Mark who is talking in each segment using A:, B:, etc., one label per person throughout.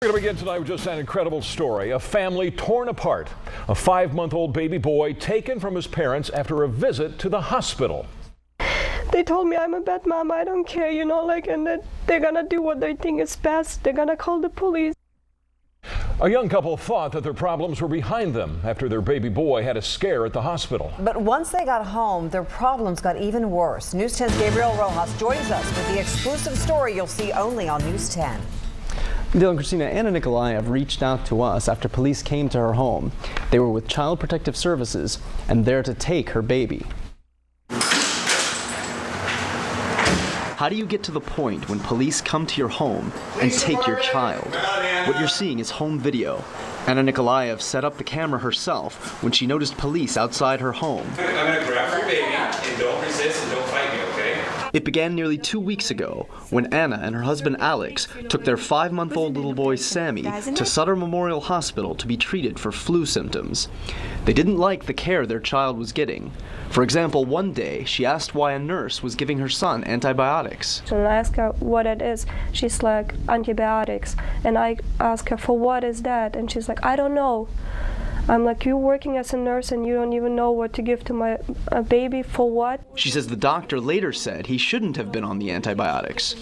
A: We're going to begin tonight with just an incredible story. A family torn apart. A 5-month-old baby boy taken from his parents after a visit to the hospital.
B: They told me I'm a bad mom, I don't care, and that they're gonna do what they think is best. They're gonna call the police.
A: A young couple thought that their problems were behind them after their baby boy had a scare at the hospital.
C: But once they got home, their problems got even worse. News 10's Gabriel Roxas joins us with the exclusive story you'll see only on News 10.
D: Dylan, Christina, Anna Nikolayev reached out to us after police came to her home. They were with Child Protective Services and there to take her baby. How do you get to the point when police come to your home and take your child? What you're seeing is home video. Anna Nikolayev set up the camera herself when she noticed police outside her home.
E: I'm going to grab your baby and don't resist and don't fight me, okay?
D: It began nearly 2 weeks ago when Anna and her husband Alex took their 5-month-old little boy Sammy to Sutter Memorial Hospital to be treated for flu symptoms. They didn't like the care their child was getting. For example, one day she asked why a nurse was giving her son antibiotics.
B: And I asked her what it is. She's like, antibiotics. And I asked her, for what is that? And she's like, I don't know. I'm like, you're working as a nurse and you don't even know what to give to my baby, for what?
D: She says the doctor later said he shouldn't have been on the antibiotics.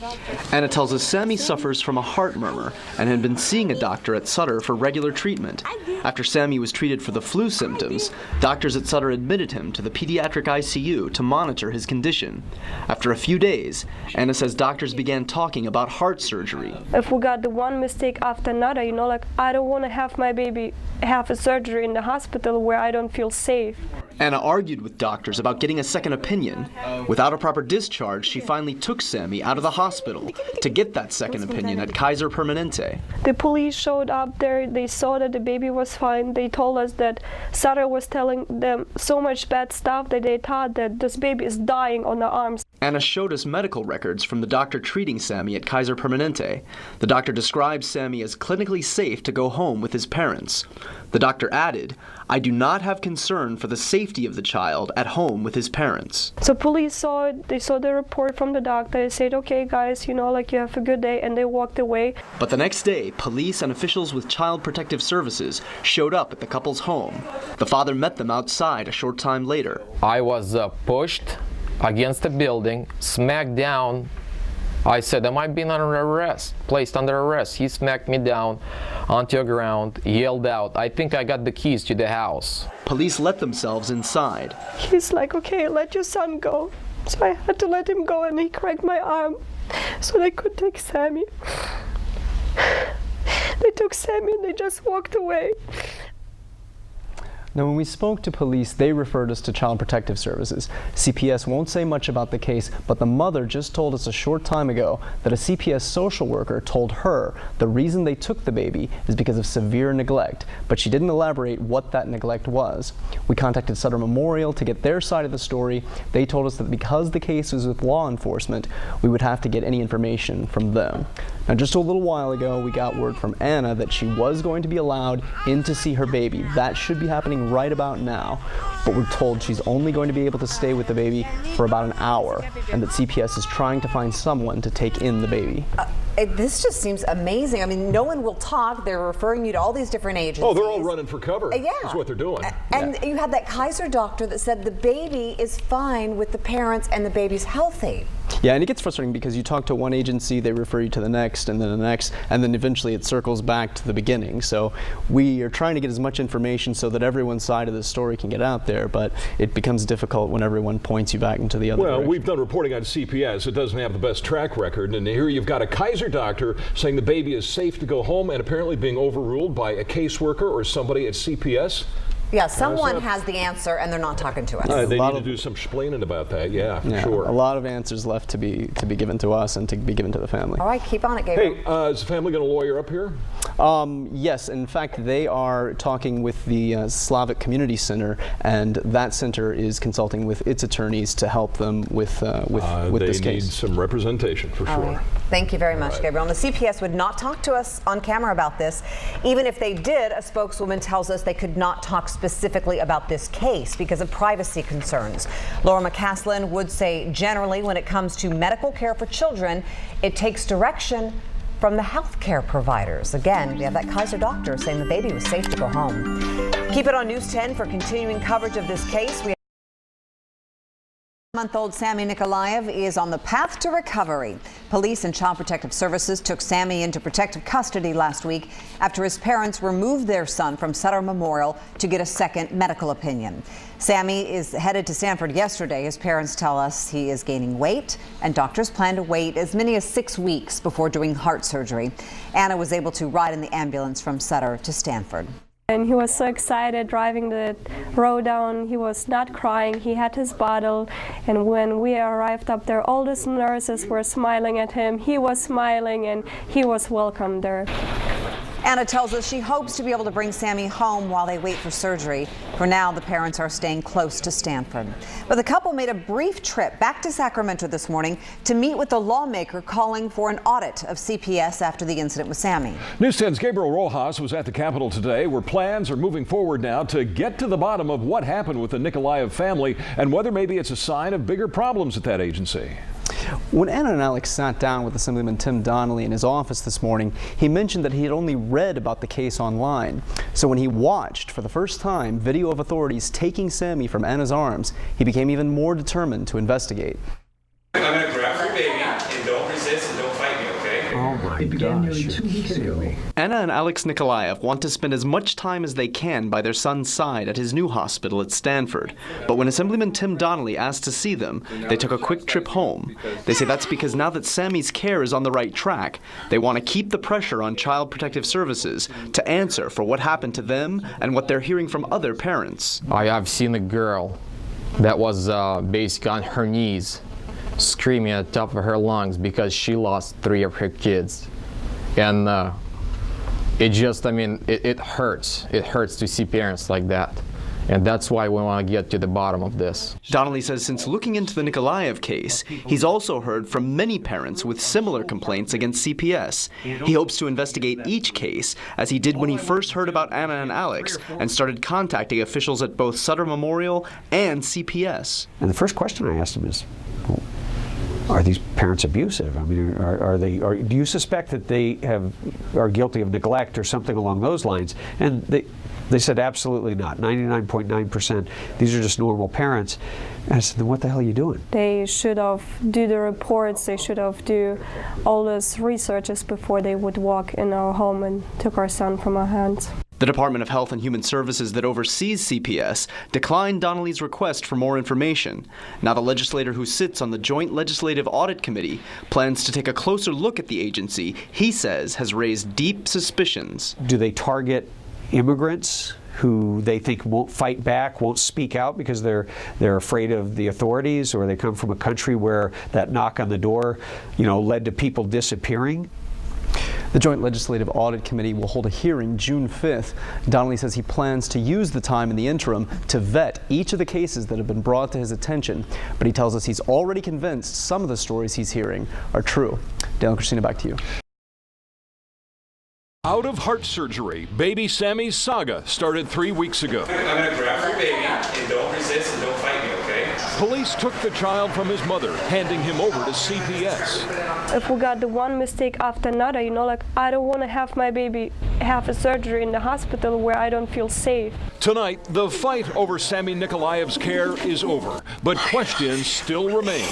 D: Anna tells us Sammy suffers from a heart murmur and had been seeing a doctor at Sutter for regular treatment. After Sammy was treated for the flu symptoms, doctors at Sutter admitted him to the pediatric ICU to monitor his condition. After a few days, Anna says doctors began talking about heart surgery.
B: If we got the one mistake after another, I don't want to have my baby have a surgery in the hospital where I don't feel safe.
D: Anna argued with doctors about getting a second opinion. Without a proper discharge, she finally took Sammy out of the hospital to get that second opinion at Kaiser Permanente.
B: The police showed up there, they saw that the baby was fine. They told us that Sutter was telling them so much bad stuff that they thought that this baby is dying on their arms.
D: Anna showed us medical records from the doctor treating Sammy at Kaiser Permanente. The doctor described Sammy as clinically safe to go home with his parents. The doctor added, I do not have concern for the safety of the child at home with his parents.
B: So police saw it, they saw the report from the doctor, they said, okay guys, you have a good day, and they walked away.
D: But the next day, police and officials with Child Protective Services showed up at the couple's home. The father met them outside a short time later.
F: I was pushed against a building, smacked down. I said, am I being under arrest? Placed under arrest. He smacked me down onto the ground, yelled out, I think I got the keys to the house.
D: Police let themselves inside.
B: He's like, okay, let your son go. So I had to let him go, and he cracked my arm so they could take Sammy. They took Sammy and they just walked away.
D: Now, when we spoke to police, they referred us to Child Protective Services. CPS won't say much about the case, but the mother just told us a short time ago that a CPS social worker told her the reason they took the baby is because of severe neglect, but she didn't elaborate what that neglect was. We contacted Sutter Memorial to get their side of the story. They told us that because the case was with law enforcement, we would have to get any information from them. Now, just a little while ago, we got word from Anna that she was going to be allowed in to see her baby. That should be happening right about now, but we're told she's only going to be able to stay with the baby for about an hour, and that CPS is trying to find someone to take in the baby.
C: This just seems amazing. I mean, no one will talk. They're referring you to all these different agencies.
A: Oh, they're all running for cover.
C: Yeah.
A: That's what they're doing.
C: And you had that Kaiser doctor that said the baby is fine with the parents and the baby's healthy.
D: Yeah, and it gets frustrating because you talk to one agency, they refer you to the next, and then the next, and then eventually it circles back to the beginning. So we are trying to get as much information so that everyone's side of the story can get out there, but it becomes difficult when everyone points you back into the other direction.
A: We've done reporting on CPS. It doesn't have the best track record, and here you've got a Kaiser doctor saying the baby is safe to go home and apparently being overruled by a caseworker or somebody at CPS.
C: Yeah, someone has the answer, and they're not talking to us.
A: They need to do some explaining about that. Yeah, for sure.
D: A lot of answers left to be given to us and to be given to the family.
C: All right, keep on it, Gabriel.
A: Hey, is the family going to lawyer up here?
D: Yes, in fact, they are talking with the Slavic Community Center, and that center is consulting with its attorneys to help them with this case.
A: They need some representation for sure.
C: Right. Thank you very much, Gabriel. And the CPS would not talk to us on camera about this. Even if they did, a spokeswoman tells us they could not talk specifically about this case because of privacy concerns. Laura McCaslin would say generally when it comes to medical care for children, it takes direction from the healthcare providers. Again, we have that Kaiser doctor saying the baby was safe to go home. Keep it on News 10 for continuing coverage of this case. Month-old Sammy Nikolayev is on the path to recovery. Police and Child Protective Services took Sammy into protective custody last week after his parents removed their son from Sutter Memorial to get a second medical opinion. Sammy is headed to Stanford yesterday. His parents tell us he is gaining weight, and doctors plan to wait as many as 6 weeks before doing heart surgery. Anna was able to ride in the ambulance from Sutter to Stanford.
B: And he was so excited driving the road down. He was not crying. He had his bottle. And when we arrived up there, all the nurses were smiling at him. He was smiling, and he was welcome there.
C: Anna tells us she hopes to be able to bring Sammy home while they wait for surgery. For now, the parents are staying close to Stanford. But the couple made a brief trip back to Sacramento this morning to meet with the lawmaker calling for an audit of CPS after the incident with Sammy.
A: News 10's Gabriel Roxas was at the Capitol today, where plans are moving forward now to get to the bottom of what happened with the Nikolayev family and whether maybe it's a sign of bigger problems at that agency.
D: When Anna and Alex sat down with Assemblyman Tim Donnelly in his office this morning, he mentioned that he had only read about the case online. So when he watched for the first time video of authorities taking Sammy from Anna's arms, he became even more determined to investigate.
E: I'm going to grab your baby and don't resist and don't fight me, okay?
G: Oh my gosh, you're kidding me.
D: Anna and Alex Nikolayev want to spend as much time as they can by their son's side at his new hospital at Stanford. But when Assemblyman Tim Donnelly asked to see them, they took a quick trip home. They say that's because now that Sammy's care is on the right track, they want to keep the pressure on Child Protective Services to answer for what happened to them and what they're hearing from other parents.
F: I've seen a girl that was basically on her knees, screaming at the top of her lungs because she lost 3 of her kids. And it just, I mean, it hurts. It hurts to see parents like that. And that's why we want to get to the bottom of this.
D: Donnelly says since looking into the Nikolayev case, he's also heard from many parents with similar complaints against CPS. He hopes to investigate each case, as he did when he first heard about Anna and Alex and started contacting officials at both Sutter Memorial and CPS.
G: And the first question I asked him is, well, are these parents abusive? I mean, do you suspect that they are guilty of neglect or something along those lines? And they said absolutely not. 99.9%. These are just normal parents. And I said, then what the hell are you doing?
B: They should have do the reports. They should have do all those researches before they would walk in our home and took our son from our hands.
D: The Department of Health and Human Services that oversees CPS declined Donnelly's request for more information. Now the legislator who sits on the Joint Legislative Audit Committee plans to take a closer look at the agency he says has raised deep suspicions.
G: Do they target immigrants who they think won't fight back, won't speak out because they're afraid of the authorities, or they come from a country where that knock on the door, led to people disappearing?
D: The Joint Legislative Audit Committee will hold a hearing June 5th. Donnelly says he plans to use the time in the interim to vet each of the cases that have been brought to his attention, but he tells us he's already convinced some of the stories he's hearing are true. Dale and Christina, back to you.
A: Out of heart surgery, baby Sammy's saga started 3 weeks ago.
E: I'm going to grab your baby and don't resist and don't fight me, okay?
A: Police took the child from his mother, handing him over to CPS.
B: If we got the one mistake after another, I don't want to have my baby have a surgery in the hospital where I don't feel safe.
A: Tonight, the fight over Sammy Nikolayev's care is over, but questions still remain.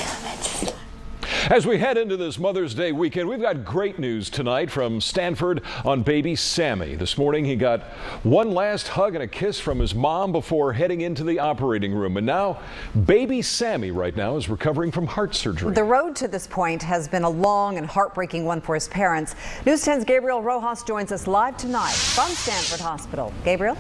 A: As we head into this Mother's Day weekend, we've got great news tonight from Stanford on baby Sammy. This morning, he got one last hug and a kiss from his mom before heading into the operating room. And now, baby Sammy right now is recovering from heart surgery.
C: The road to this point has been a long and heartbreaking one for his parents. News 10's Gabriel Roxas joins us live tonight from Stanford Hospital. Gabriel?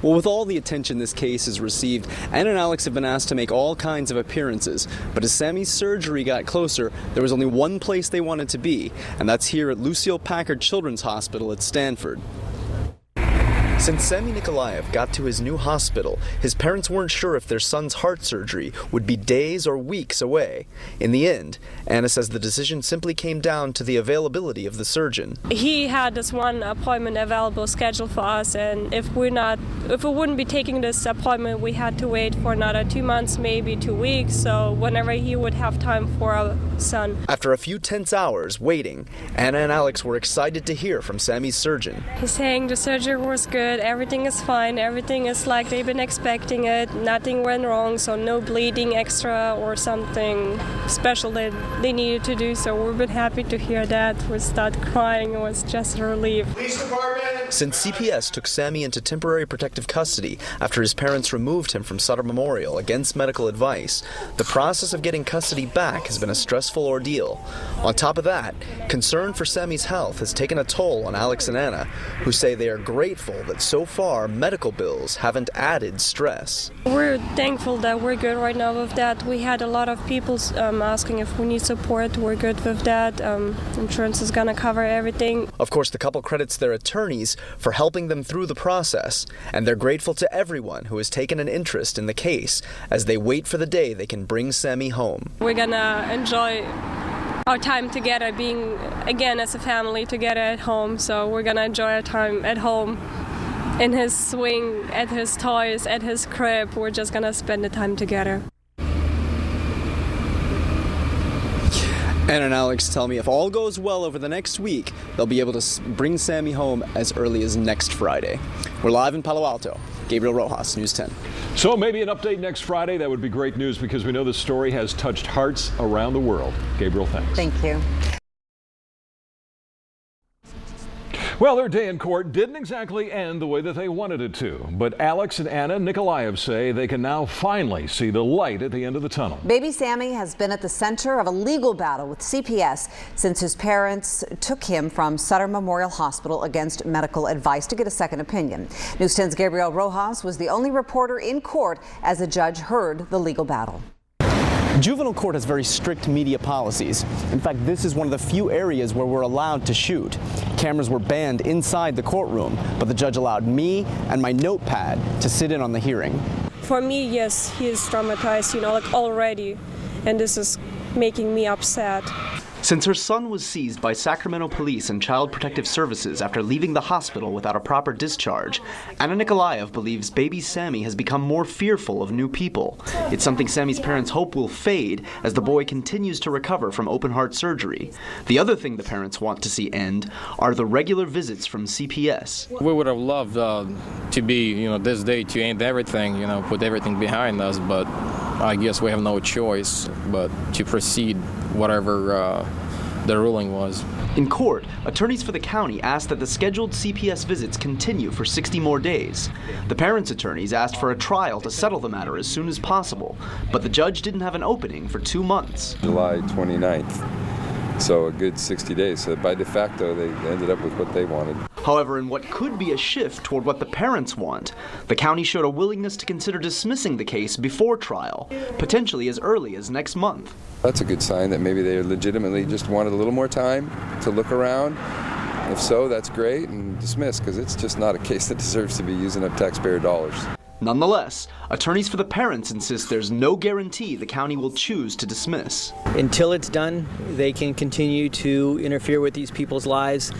D: Well, with all the attention this case has received, Anna and Alex have been asked to make all kinds of appearances. But as Sammy's surgery got closer, there was only one place they wanted to be, and that's here at Lucile Packard Children's Hospital at Stanford.
H: Since Sammy Nikolayev got to his new hospital, his parents weren't sure if their son's heart surgery would be days or weeks away. In the end, Anna says the decision simply came down to the availability of the surgeon.
B: He had this one appointment available scheduled for us, and if we wouldn't be taking this appointment, we had to wait for another 2 months, maybe 2 weeks, so whenever he would have time for our son.
H: After a few tense hours waiting, Anna and Alex were excited to hear from Sammy's surgeon.
B: He's saying the surgery was good, everything is fine, everything is like they've been expecting it, nothing went wrong, so no bleeding extra or something special that they needed to do, so we've been happy to hear that. We started crying, it was just a relief.
E: Police department!
H: Since CPS took Sammy into temporary protective custody after his parents removed him from Sutter Memorial against medical advice, the process of getting custody back has been a stressful ordeal. On top of that, concern for Sammy's health has taken a toll on Alex and Anna, who say they are grateful that so far medical bills haven't added stress.
B: We're thankful that we're good right now with that. We had a lot of people asking if we need support. We're good with that. Insurance is going to cover everything.
H: Of course, the couple credits their attorneys for helping them through the process, and they're grateful to everyone who has taken an interest in the case as they wait for the day they can bring Sammy home.
B: We're going to enjoy our time together, being again as a family together at home, so we're going to enjoy our time at home. In his swing, at his toys, at his crib, we're just gonna spend the time together.
D: Anna and Alex tell me if all goes well over the next week, they'll be able to bring Sammy home as early as next Friday. We're live in Palo Alto. Gabriel Rojas, News 10.
A: So maybe an update next Friday. That would be great news because we know this story has touched hearts around the world. Gabriel, thanks.
C: Thank you.
A: Well, their day in court didn't exactly end the way that they wanted it to, but Alex and Anna Nikolayev say they can now finally see the light at the end of the tunnel.
C: Baby Sammy has been at the center of a legal battle with CPS since his parents took him from Sutter Memorial Hospital against medical advice to get a second opinion. News 10's Gabriel Rojas was the only reporter in court as the judge heard the legal battle.
D: Juvenile court has very strict media policies. In fact, this is one of the few areas where we're allowed to shoot. Cameras were banned inside the courtroom, but the judge allowed me and my notepad to sit in on the hearing.
B: For me, yes, he is traumatized, like already, and this is making me upset.
H: Since her son was seized by Sacramento police and Child Protective Services after leaving the hospital without a proper discharge, Anna Nikolayev believes baby Sammy has become more fearful of new people. It's something Sammy's parents hope will fade as the boy continues to recover from open heart surgery. The other thing the parents want to see end are the regular visits from CPS.
F: We would have loved to be, this day to end everything, put everything behind us, but I guess we have no choice but to proceed whatever the ruling was.
H: In court, attorneys for the county asked that the scheduled CPS visits continue for 60 more days. The parents' attorneys asked for a trial to settle the matter as soon as possible, but the judge didn't have an opening for 2 months.
I: July 29th, so a good 60 days. So by de facto, they ended up with what they wanted.
H: However, in what could be a shift toward what the parents want, the county showed a willingness to consider dismissing the case before trial, potentially as early as next month.
I: That's a good sign that maybe they legitimately just wanted a little more time to look around. If so, that's great, and dismiss, because it's just not a case that deserves to be using up taxpayer dollars.
H: Nonetheless, attorneys for the parents insist there's no guarantee the county will choose to dismiss.
J: Until it's done, they can continue to interfere with these people's lives,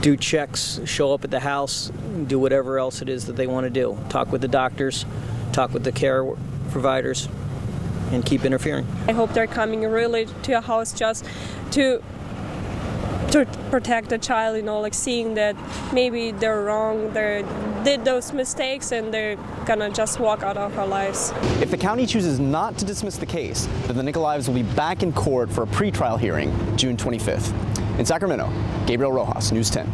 J: do checks, show up at the house, do whatever else it is that they want to do. Talk with the doctors, talk with the care providers, and keep interfering.
B: I hope they're coming really to a house just to protect the child, like seeing that maybe they're wrong, they did those mistakes, and they're gonna just walk out of our lives.
D: If the county chooses not to dismiss the case, then the Nikolaevs will be back in court for a pretrial hearing June 25th. In Sacramento, Gabriel Rojas, News 10.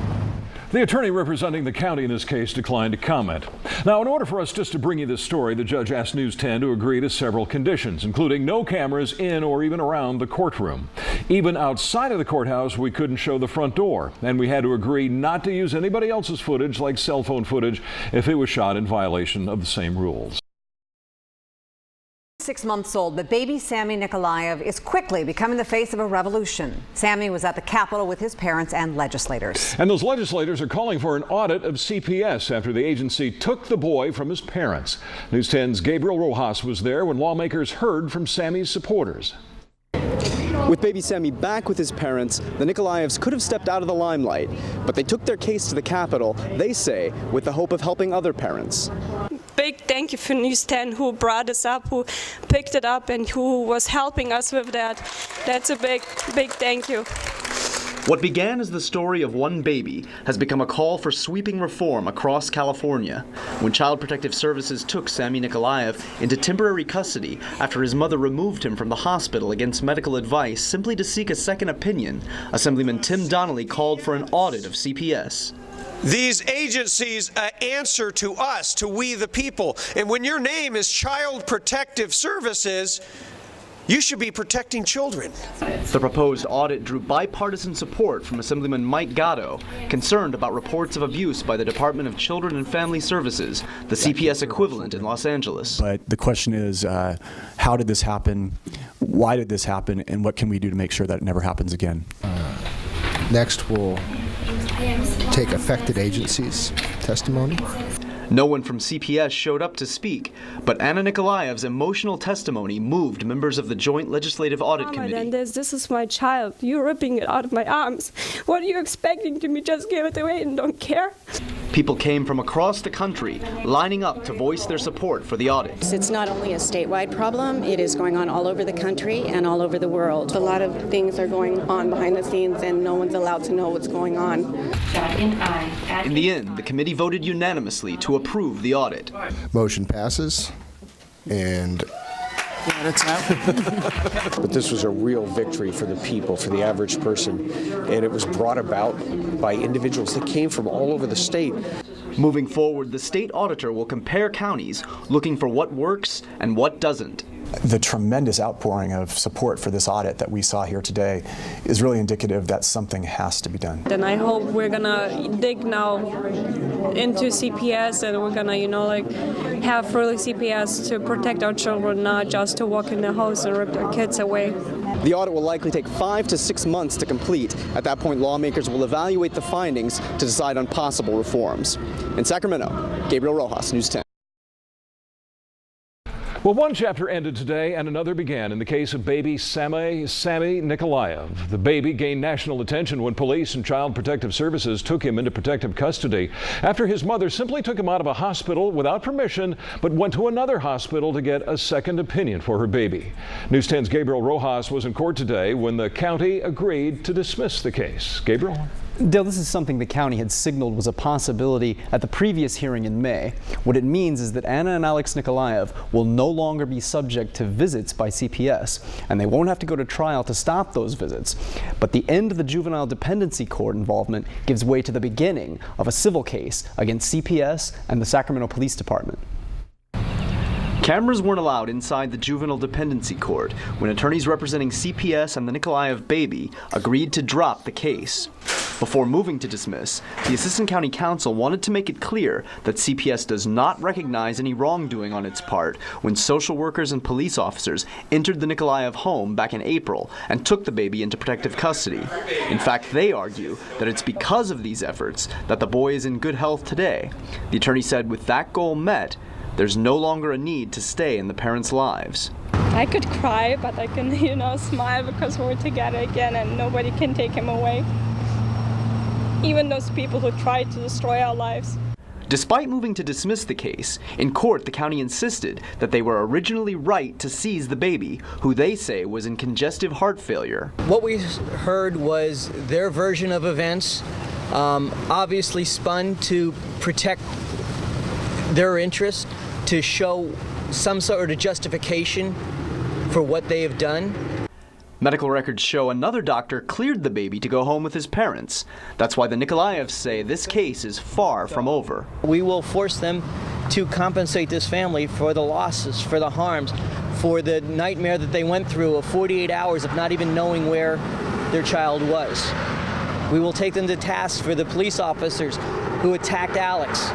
A: The attorney representing the county in this case declined to comment. Now, in order for us just to bring you this story, the judge asked News 10 to agree to several conditions, including no cameras in or even around the courtroom. Even outside of the courthouse, we couldn't show the front door, and we had to agree not to use anybody else's footage, like cell phone footage, if it was shot in violation of the same rules.
C: 6 months old, but baby Sammy Nikolayev is quickly becoming the face of a revolution. Sammy was at the Capitol with his parents and legislators.
A: And those legislators are calling for an audit of CPS after the agency took the boy from his parents. News 10's Gabriel Roxas was there when lawmakers heard from Sammy's supporters.
K: With baby Sammy back with his parents, the Nikolayevs could have stepped out of the limelight, but they took their case to the Capitol, they say, with the hope of helping other parents.
L: Big thank you for News 10, who brought us up, who picked it up, and who was helping us with that. That's a big thank you.
H: What began as the story of one baby has become a call for sweeping reform across California when Child Protective Services took Sammy Nikolayev into temporary custody after his mother removed him from the hospital against medical advice simply to seek a second opinion. Assemblyman Tim Donnelly called for an audit of CPS.
M: These agencies answer to us, to we the people. And when your name is Child Protective Services, you should be protecting children.
H: The proposed audit drew bipartisan support from Assemblyman Mike Gatto, concerned about reports of abuse by the Department of Children and Family Services, the CPS equivalent in Los Angeles.
N: But the question is, how did this happen? Why did this happen? And what can we do to make sure that it never happens again?
O: Next, we'll take affected agencies' testimony.
H: No one from CPS showed up to speak, but Anna Nikolayev's emotional testimony moved members of the Joint Legislative Audit Committee.
L: This is my child. You're ripping it out of my arms. What are you expecting to me? Just give it away and don't care?
H: People came from across the country, lining up to voice their support for the audit.
P: It's not only a statewide problem, it is going on all over the country and all over the world.
Q: A lot of things are going on behind the scenes and no one's allowed to know what's going on.
H: In the end, the committee voted unanimously to approve the audit.
O: Motion passes, and
G: But this was a real victory for the people, for the average person, and it was brought about by individuals that came from all over the state.
H: Moving forward, the state auditor will compare counties, looking for what works and what doesn't.
N: The tremendous outpouring of support for this audit that we saw here today is really indicative that something has to be done.
L: Then I hope we're gonna dig now into CPS and we're gonna, have really CPS to protect our children, not just to walk in the house and rip their kids away.
K: The audit will likely take 5 to 6 months to complete. At that point, lawmakers will evaluate the findings to decide on possible reforms. In Sacramento, Gabriel Roxas, News 10.
A: Well, one chapter ended today and another began in the case of baby Sammy Nikolayev. The baby gained national attention when police and Child Protective Services took him into protective custody after his mother simply took him out of a hospital without permission, but went to another hospital to get a second opinion for her baby. News 10's Gabriel Roxas was in court today when the county agreed to dismiss the case. Gabriel?
D: Dale, this is something the county had signaled was a possibility at the previous hearing in May. What it means is that Anna and Alex Nikolayev will no longer be subject to visits by CPS, and they won't have to go to trial to stop those visits. But the end of the juvenile dependency court involvement gives way to the beginning of a civil case against CPS and the Sacramento Police Department.
H: Cameras weren't allowed inside the juvenile dependency court when attorneys representing CPS and the Nikolayev baby agreed to drop the case. Before moving to dismiss, the Assistant County Counsel wanted to make it clear that CPS does not recognize any wrongdoing on its part when social workers and police officers entered the Nikolayev home back in April and took the baby into protective custody. In fact, they argue that it's because of these efforts that the boy is in good health today. The attorney said with that goal met, there's no longer a need to stay in the parents' lives.
L: I could cry, but I can, smile because we're together again and nobody can take him away. Even those people who tried to destroy our lives.
H: Despite moving to dismiss the case, in court the county insisted that they were originally right to seize the baby, who they say was in congestive heart failure.
J: What we heard was their version of events, obviously spun to protect their interest, to show some sort of justification for what they have done.
H: Medical records show another doctor cleared the baby to go home with his parents. That's why the Nikolayevs say this case is far from over.
J: We will force them to compensate this family for the losses, for the harms, for the nightmare that they went through of 48 hours of not even knowing where their child was. We will take them to task for the police officers who attacked Alex,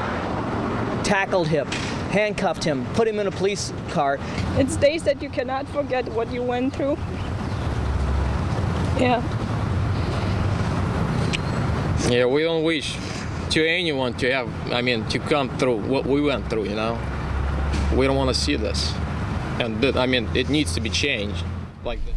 J: tackled him, handcuffed him, put him in a police car.
L: It's days that you cannot forget what you went through. Yeah.
F: Yeah, we don't wish to anyone to have, to come through what we went through, you know. We don't want to see this. And it needs to be changed like this.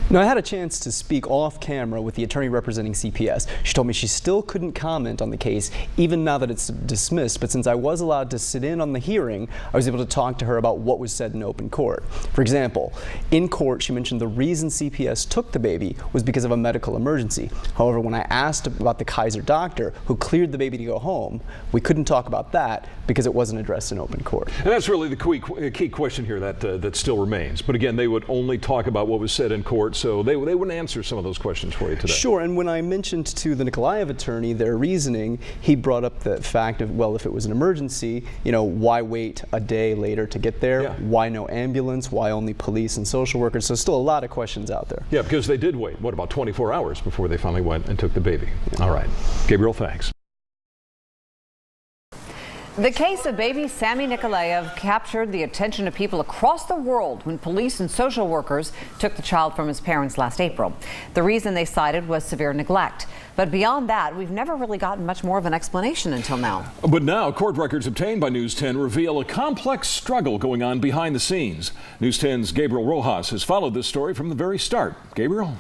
D: Now, I had a chance to speak off camera with the attorney representing CPS. She told me she still couldn't comment on the case, even now that it's dismissed, but since I was allowed to sit in on the hearing, I was able to talk to her about what was said in open court. For example, in court, she mentioned the reason CPS took the baby was because of a medical emergency. However, when I asked about the Kaiser doctor who cleared the baby to go home, we couldn't talk about that because it wasn't addressed in open court.
A: And that's really the key question here that still remains. But again, they would only talk about what was said in court, so they wouldn't answer some of those questions for you today.
D: Sure, and when I mentioned to the Nikolayev attorney their reasoning, he brought up the fact of, well, if it was an emergency, why wait a day later to get there? Yeah. Why no ambulance? Why only police and social workers? So still a lot of questions out there.
A: Yeah, because they did wait, what, about 24 hours before they finally went and took the baby. Yeah. All right. Gabriel, thanks.
C: The case of baby Sammy Nikolayev captured the attention of people across the world when police and social workers took the child from his parents last April. The reason they cited was severe neglect. But beyond that, we've never really gotten much more of an explanation until now.
A: But now, court records obtained by News 10 reveal a complex struggle going on behind the scenes. News 10's Gabriel Rojas has followed this story from the very start. Gabriel?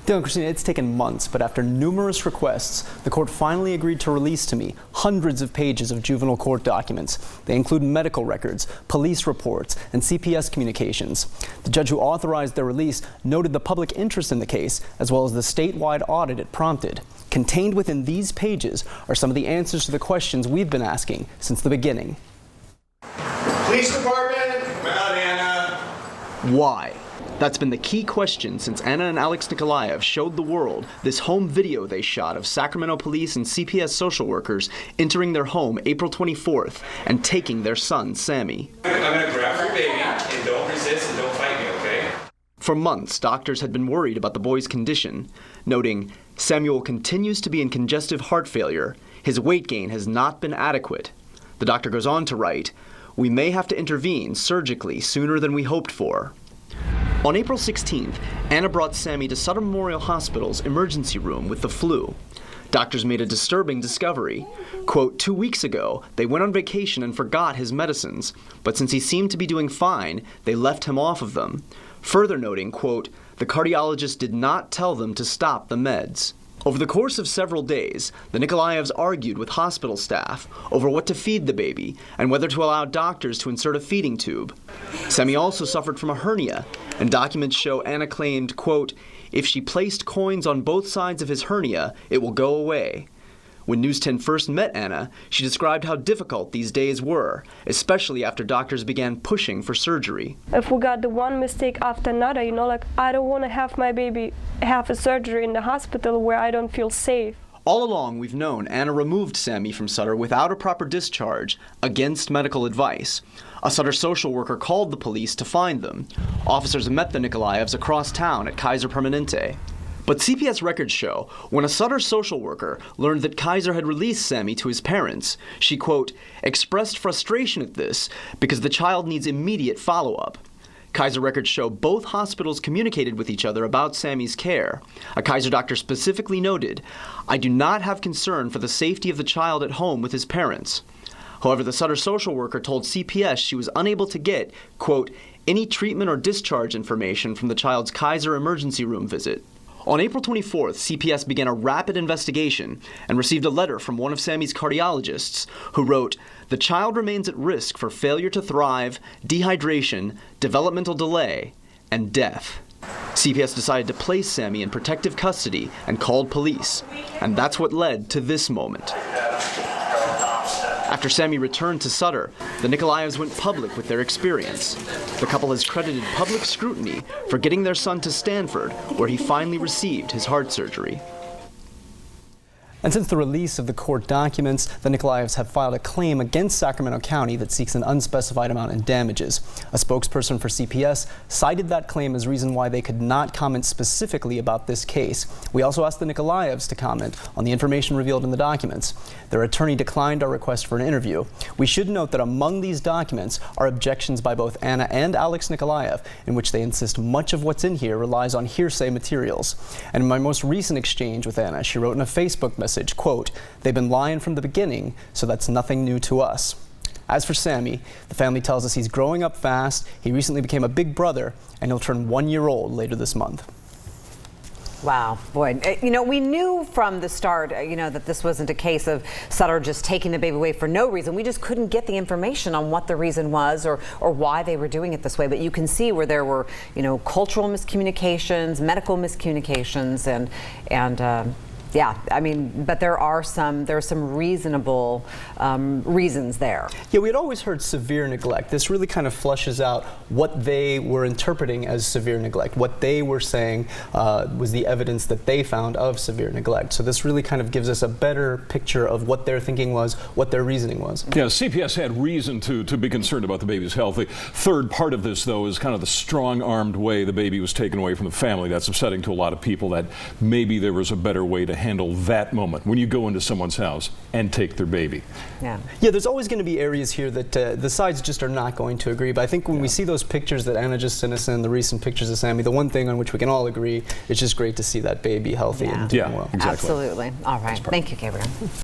D: Dylan, Christina, it's taken months, but after numerous requests, the court finally agreed to release to me hundreds of pages of juvenile court documents. They include medical records, police reports, and CPS communications. The judge who authorized their release noted the public interest in the case, as well as the statewide audit it prompted. Contained within these pages are some of the answers to the questions we've been asking since the beginning.
M: Police department, come out, Anna.
H: Why? That's been the key question since Anna and Alex Nikolayev showed the world this home video they shot of Sacramento police and CPS social workers entering their home April 24th and taking their son, Sammy.
E: I'm gonna grab your baby and don't resist and don't fight me, okay?
H: For months, doctors had been worried about the boy's condition, noting Samuel continues to be in congestive heart failure. His weight gain has not been adequate. The doctor goes on to write, "We may have to intervene surgically sooner than we hoped for." On April 16th, Anna brought Sammy to Sutter Memorial Hospital's emergency room with the flu. Doctors made a disturbing discovery. Quote, 2 weeks ago, they went on vacation and forgot his medicines, but since he seemed to be doing fine, they left him off of them. Further noting, quote, the cardiologist did not tell them to stop the meds. Over the course of several days, the Nikolayevs argued with hospital staff over what to feed the baby and whether to allow doctors to insert a feeding tube. Sammy also suffered from a hernia, and documents show Anna claimed, quote, if she placed coins on both sides of his hernia, it will go away. When News 10 first met Anna, she described how difficult these days were, especially after doctors began pushing for surgery.
B: If we got the one mistake after another, I don't want to have my baby have a surgery in the hospital where I don't feel safe.
H: All along, we've known Anna removed Sammy from Sutter without a proper discharge, against medical advice. A Sutter social worker called the police to find them. Officers met the Nikolayevs across town at Kaiser Permanente. But CPS records show when a Sutter social worker learned that Kaiser had released Sammy to his parents, she, quote, expressed frustration at this because the child needs immediate follow-up. Kaiser records show both hospitals communicated with each other about Sammy's care. A Kaiser doctor specifically noted, I do not have concern for the safety of the child at home with his parents. However, the Sutter social worker told CPS she was unable to get, quote, any treatment or discharge information from the child's Kaiser emergency room visit. On April 24th, CPS began a rapid investigation and received a letter from one of Sammy's cardiologists who wrote, the child remains at risk for failure to thrive, dehydration, developmental delay, and death. CPS decided to place Sammy in protective custody and called police, and that's what led to this moment. After Sammy returned to Sutter, the Nikolayevs went public with their experience. The couple has credited public scrutiny for getting their son to Stanford, where he finally received his heart surgery.
D: And since the release of the court documents, the Nikolayevs have filed a claim against Sacramento County that seeks an unspecified amount in damages. A spokesperson for CPS cited that claim as reason why they could not comment specifically about this case. We also asked the Nikolayevs to comment on the information revealed in the documents. Their attorney declined our request for an interview. We should note that among these documents are objections by both Anna and Alex Nikolayev, in which they insist much of what's in here relies on hearsay materials. And in my most recent exchange with Anna, she wrote in a Facebook message, quote, "They've been lying from the beginning, so that's nothing new to us." As for Sammy, the family tells us he's growing up fast, he recently became a big brother, and he'll turn 1 year old later this month.
C: Wow, boy. You know, we knew from the start, that this wasn't a case of Sutter just taking the baby away for no reason. We just couldn't get the information on what the reason was or why they were doing it this way. But you can see where there were, cultural miscommunications, medical miscommunications, and yeah, I mean, but there are some reasonable reasons there.
D: Yeah, we had always heard severe neglect. This really kind of flushes out what they were interpreting as severe neglect. What they were saying was the evidence that they found of severe neglect. So this really kind of gives us a better picture of what their thinking was, what their reasoning was.
A: Yeah, CPS had reason to be concerned about the baby's health. The third part of this, though, is kind of the strong-armed way the baby was taken away from the family. That's upsetting to a lot of people, that maybe there was a better way to handle that moment when you go into someone's house and take their baby.
D: Yeah, there's always going to be areas here that the sides just are not going to agree. But I think when we see those pictures that Anna just sent us in, the recent pictures of Sammy, the one thing on which we can all agree, it's just great to see that baby healthy and doing well.
C: Exactly. Absolutely. All right. Thank you, Gabriel.